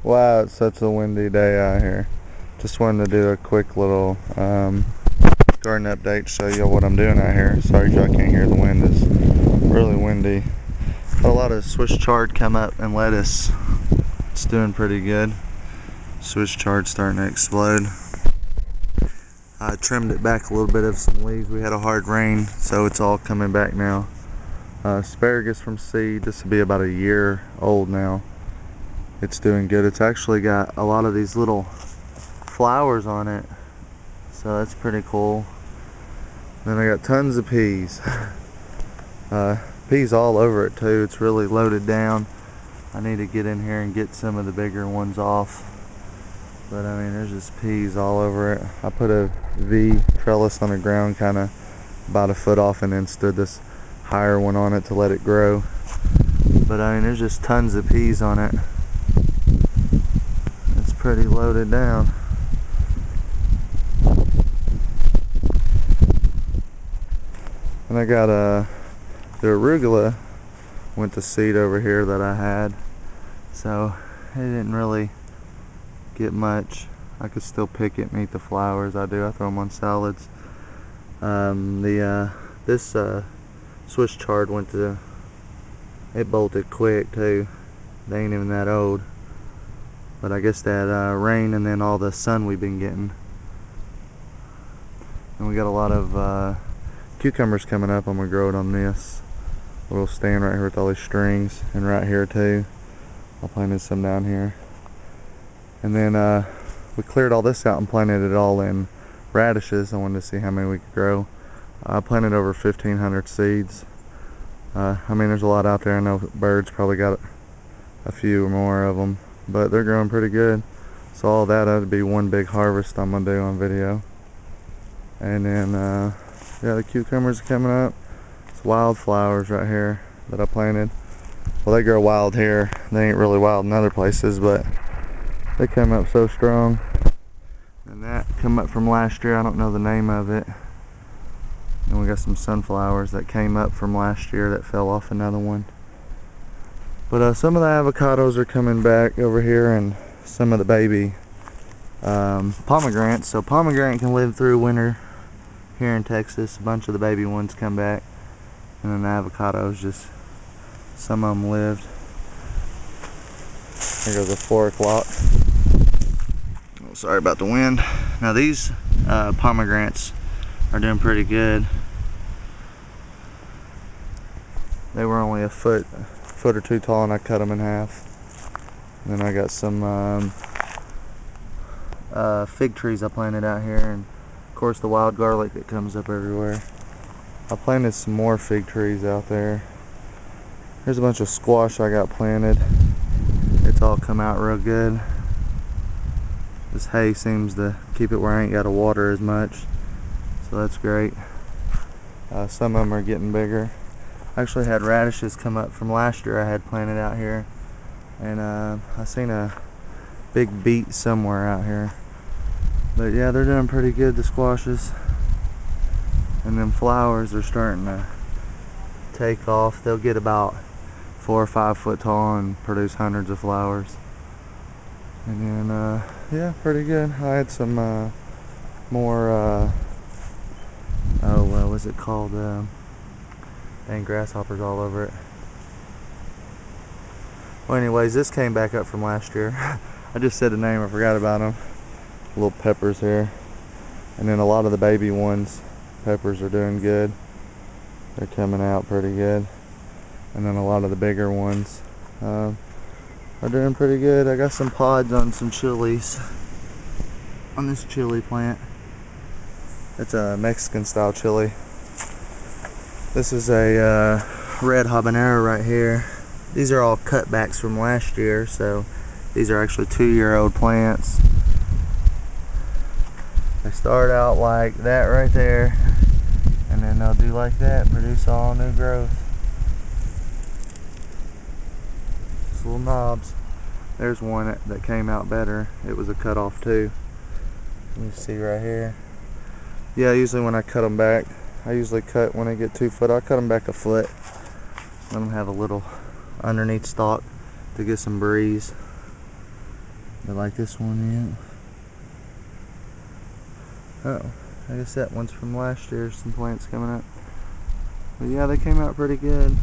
Wow, it's such a windy day out here. Just wanted to do a quick little garden update, show you what I'm doing out here. Sorry y'all can't hear, the wind is really windy. Got a lot of Swiss chard come up and lettuce. It's doing pretty good. Swiss chard starting to explode. I trimmed it back a little bit of some leaves. We had a hard rain, so it's all coming back now. Asparagus from seed, this will be about a year old now. It's doing good. It's actually got a lot of these little flowers on it, so that's pretty cool. Then I got tons of peas. Peas all over it too. It's really loaded down. I need to get in here and get some of the bigger ones off, but I mean, there's just peas all over it. I put a V trellis on the ground, kind of about a foot off, and then stood this higher one on it to let it grow. But I mean, there's just tons of peas on it. It's pretty loaded down. And I got the arugula went to seed over here that I had, so it didn't really get much. I could still pick it and eat the flowers. I throw them on salads. This Swiss chard it bolted quick too. They ain't even that old, but I guess that rain and then all the sun we've been getting. And we got a lot of cucumbers coming up. I'm gonna grow it on this little stand right here with all these strings, and right here too. I planted some down here. And then we cleared all this out and planted it all in radishes. I wanted to see how many we could grow. I planted over 1,500 seeds. I mean, there's a lot out there. I know birds probably got a few more of them, but they're growing pretty good. So all that would be one big harvest I'm gonna do on video. And then yeah, the cucumbers are coming up. It's wildflowers right here that I planted. Well, they grow wild here. They ain't really wild in other places, but they come up so strong. And that come up from last year. I don't know the name of it. And we got some sunflowers that came up from last year that fell off another one. But some of the avocados are coming back over here, and some of the baby pomegranates. So pomegranate can live through winter here in Texas. A bunch of the baby ones come back, and then the avocados, just some of them lived. Here goes a 4 o'clock. Oh, sorry about the wind. Now these pomegranates are doing pretty good. They were only a foot or two tall, and I cut them in half. And then I got some fig trees I planted out here, and of course the wild garlic that comes up everywhere. I planted some more fig trees out there. Here's a bunch of squash I got planted. It's all come out real good. This hay seems to keep it where I ain't got to water as much, so that's great. Some of them are getting bigger. I actually had radishes come up from last year I had planted out here, and I seen a big beet somewhere out here. But yeah, they're doing pretty good, the squashes. And then flowers are starting to take off. They'll get about 4 or 5 foot tall and produce hundreds of flowers. And then yeah, pretty good. I had some more what was it called, dang, grasshoppers all over it. Well, anyways, this came back up from last year. I just said the name, I forgot about them. Little peppers here. And then a lot of the baby peppers are doing good. They're coming out pretty good. And then a lot of the bigger ones are doing pretty good. I got some pods on some chilies, on this chili plant. It's a Mexican style chili. This is a red habanero right here. These are all cutbacks from last year, so these are actually 2-year-old plants. They start out like that right there, and then they'll do like that, produce all new growth. Just little knobs. There's one that came out better. It was a cutoff too. You see right here. Yeah, usually when I cut them back, I usually cut when they get 2 foot. I cut them back a foot. Let them have a little underneath stalk to get some breeze. But like this one yet. Oh, I guess that one's from last year. Some plants coming up. But yeah, they came out pretty good.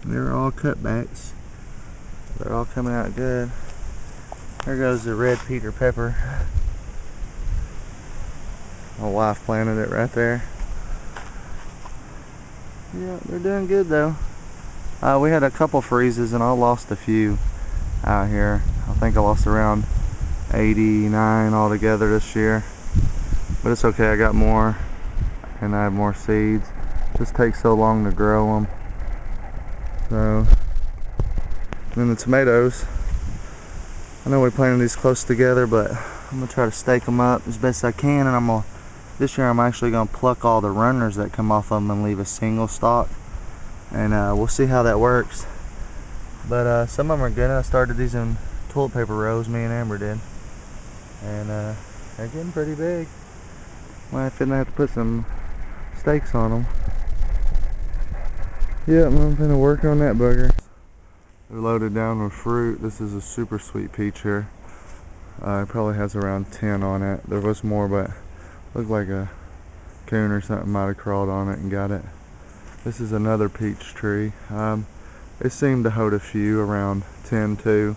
They're all cutbacks. They're all coming out good. There goes the red Peter Pepper. My wife planted it right there. Yeah, they're doing good though. We had a couple freezes and I lost a few out here. I think I lost around 89 altogether this year. But it's okay, I got more and I have more seeds. It just takes so long to grow them. So, then the tomatoes. I know we planted these close together, but I'm gonna try to stake them up as best I can, and this year I'm actually gonna pluck all the runners that come off of them and leave a single stalk, and we'll see how that works. But some of them are good. I started these in toilet paper rows, me and Amber did, and they're getting pretty big. Might have to put some stakes on them. Yeah, I'm gonna work on that bugger. They're loaded down with fruit. This is a super sweet peach here. It probably has around 10 on it. There was more, but looked like a coon or something might have crawled on it and got it. This is another peach tree. It seemed to hold a few, around 10 too.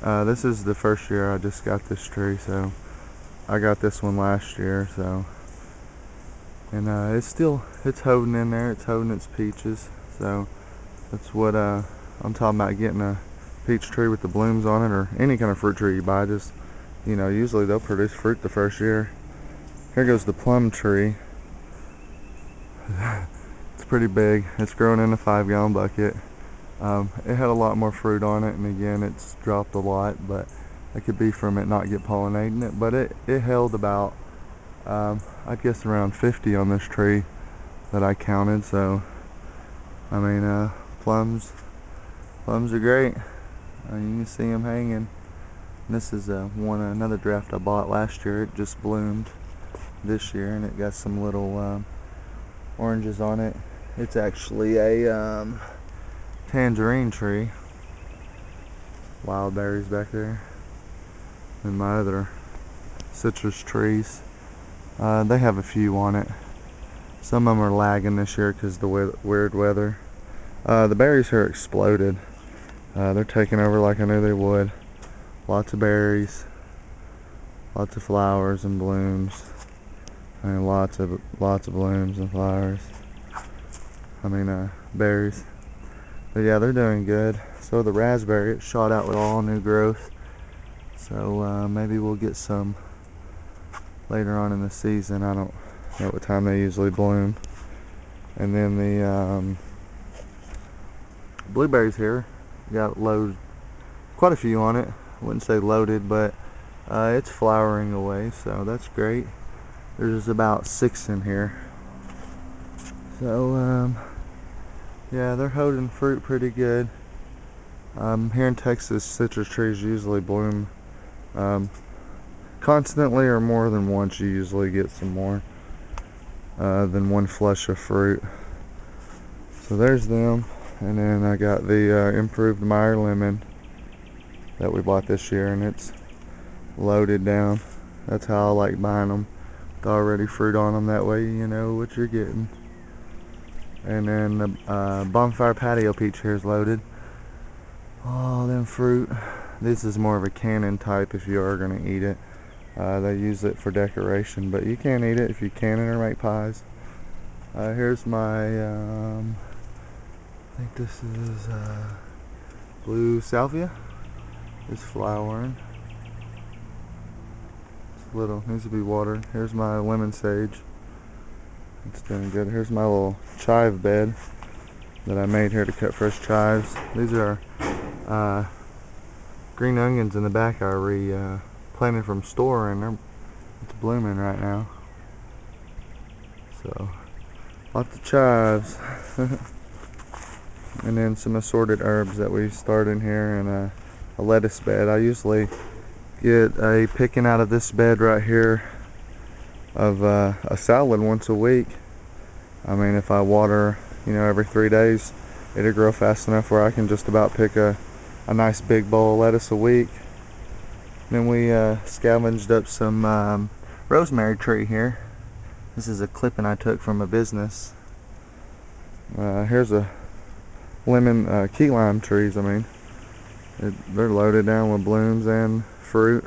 This is the first year I just got this tree, so I got this one last year. So, and it's holding in there. It's holding its peaches. So that's what I'm talking about, getting a peach tree with the blooms on it, or any kind of fruit tree you buy. Just, you know, usually they'll produce fruit the first year. Here goes the plum tree. It's pretty big. It's growing in a 5-gallon bucket. It had a lot more fruit on it, and again, it's dropped a lot, but it could be from it not get pollinating it. But it held about, I'd guess around 50 on this tree that I counted. So, I mean, plums are great. You can see them hanging. This is another draft I bought last year. It just bloomed this year, and it got some little oranges on it. It's actually a tangerine tree. Wild berries back there. And my other citrus trees, they have a few on it. Some of them are lagging this year because of the weird weather. The berries here exploded. They're taking over like I knew they would. Lots of berries, lots of flowers and blooms, and lots of blooms and flowers. I mean, berries. But yeah, they're doing good. So the raspberry, it shot out with all new growth. So maybe we'll get some later on in the season. I don't know what time they usually bloom. And then the blueberries here, got loaded, quite a few on it. I wouldn't say loaded, but it's flowering away, so that's great. There's about 6 in here. So yeah, they're holding fruit pretty good. Here in Texas, citrus trees usually bloom constantly, or more than once. You usually get some more than one flush of fruit. So there's them. And then I got the improved Meyer lemon that we bought this year, and it's loaded down. That's how I like buying them. With already fruit on them, that way you know what you're getting. And then the bonfire patio peach here is loaded. All them fruit. This is more of a cannon type if you are going to eat it. They use it for decoration, but you can eat it if you can or make pies. Here's my I think this is blue salvia. It's flowering. It's little, needs to be watered. Here's my lemon sage. It's doing good. Here's my little chive bed that I made here to cut fresh chives. These are green onions in the back I planted from store, and it's blooming right now. So lots of chives. And then some assorted herbs that we start in here, and a lettuce bed. I usually get a picking out of this bed right here of a salad once a week. I mean, if I water, you know, every 3 days, it'll grow fast enough where I can just about pick a nice big bowl of lettuce a week. Then we scavenged up some rosemary tree here. This is a clipping I took from a business. Here's a lemon key lime trees. I mean, they're loaded down with blooms and fruit.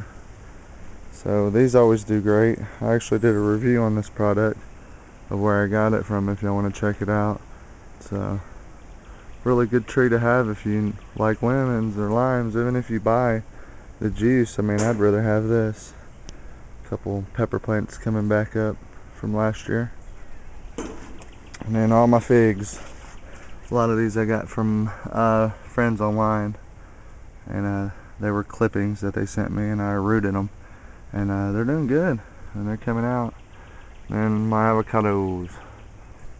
So these always do great. I actually did a review on this product of where I got it from if y'all want to check it out. It's a really good tree to have if you like lemons or limes. Even if you buy the juice, I mean, I'd rather have this. A couple pepper plants coming back up from last year. And then all my figs. A lot of these I got from friends online, and they were clippings that they sent me, and I rooted them, and they're doing good, and they're coming out. And my avocados,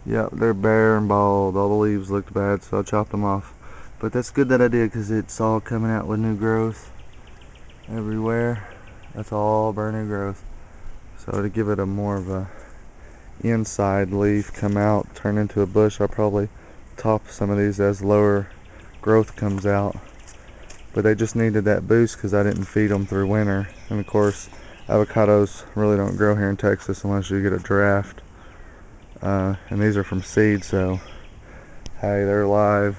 yep, they're bare and bald. All the leaves looked bad, so I chopped them off. But that's good that I did, because it's all coming out with new growth everywhere. That's all brand new growth. So to give it a more of a inside leaf come out, turn into a bush, I'll probably top some of these as lower growth comes out. But they just needed that boost because I didn't feed them through winter. And of course, avocados really don't grow here in Texas unless you get a draft. And these are from seed, so hey, they're alive.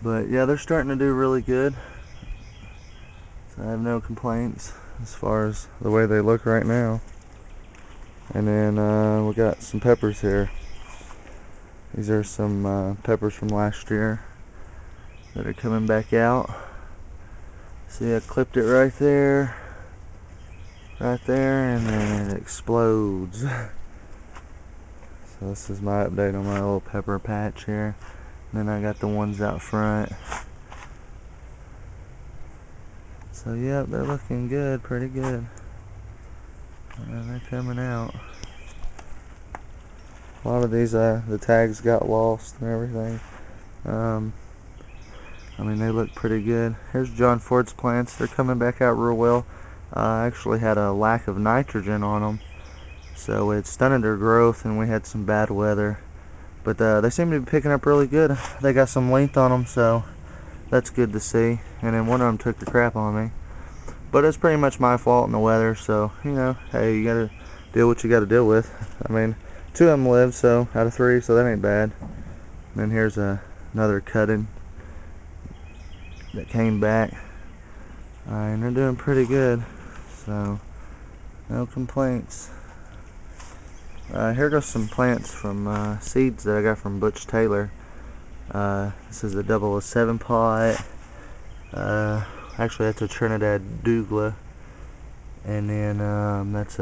But yeah, they're starting to do really good. So I have no complaints as far as the way they look right now. And then we got some peppers here. These are some peppers from last year that are coming back out. See, I clipped it right there, and then it explodes. So this is my update on my little pepper patch here. And then I got the ones out front. So yeah, they're looking good, pretty good. And they're coming out. A lot of these, the tags got lost and everything. I mean, they look pretty good. Here's John Ford's plants. They're coming back out real well. I actually had a lack of nitrogen on them, so it stunted their growth, and we had some bad weather. But they seem to be picking up really good. They got some length on them, so that's good to see. And then one of them took the crap on me. But it's pretty much my fault in the weather, so, you know, hey, you gotta deal what you gotta deal with. I mean, 2 of them lived, so out of 3, so that ain't bad. And then here's another cutting that came back, and they're doing pretty good, so no complaints. Here goes some plants from seeds that I got from Butch Taylor. This is a 007 pot. Actually, that's a Trinidad Douglas, and then that's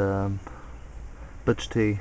Butch T.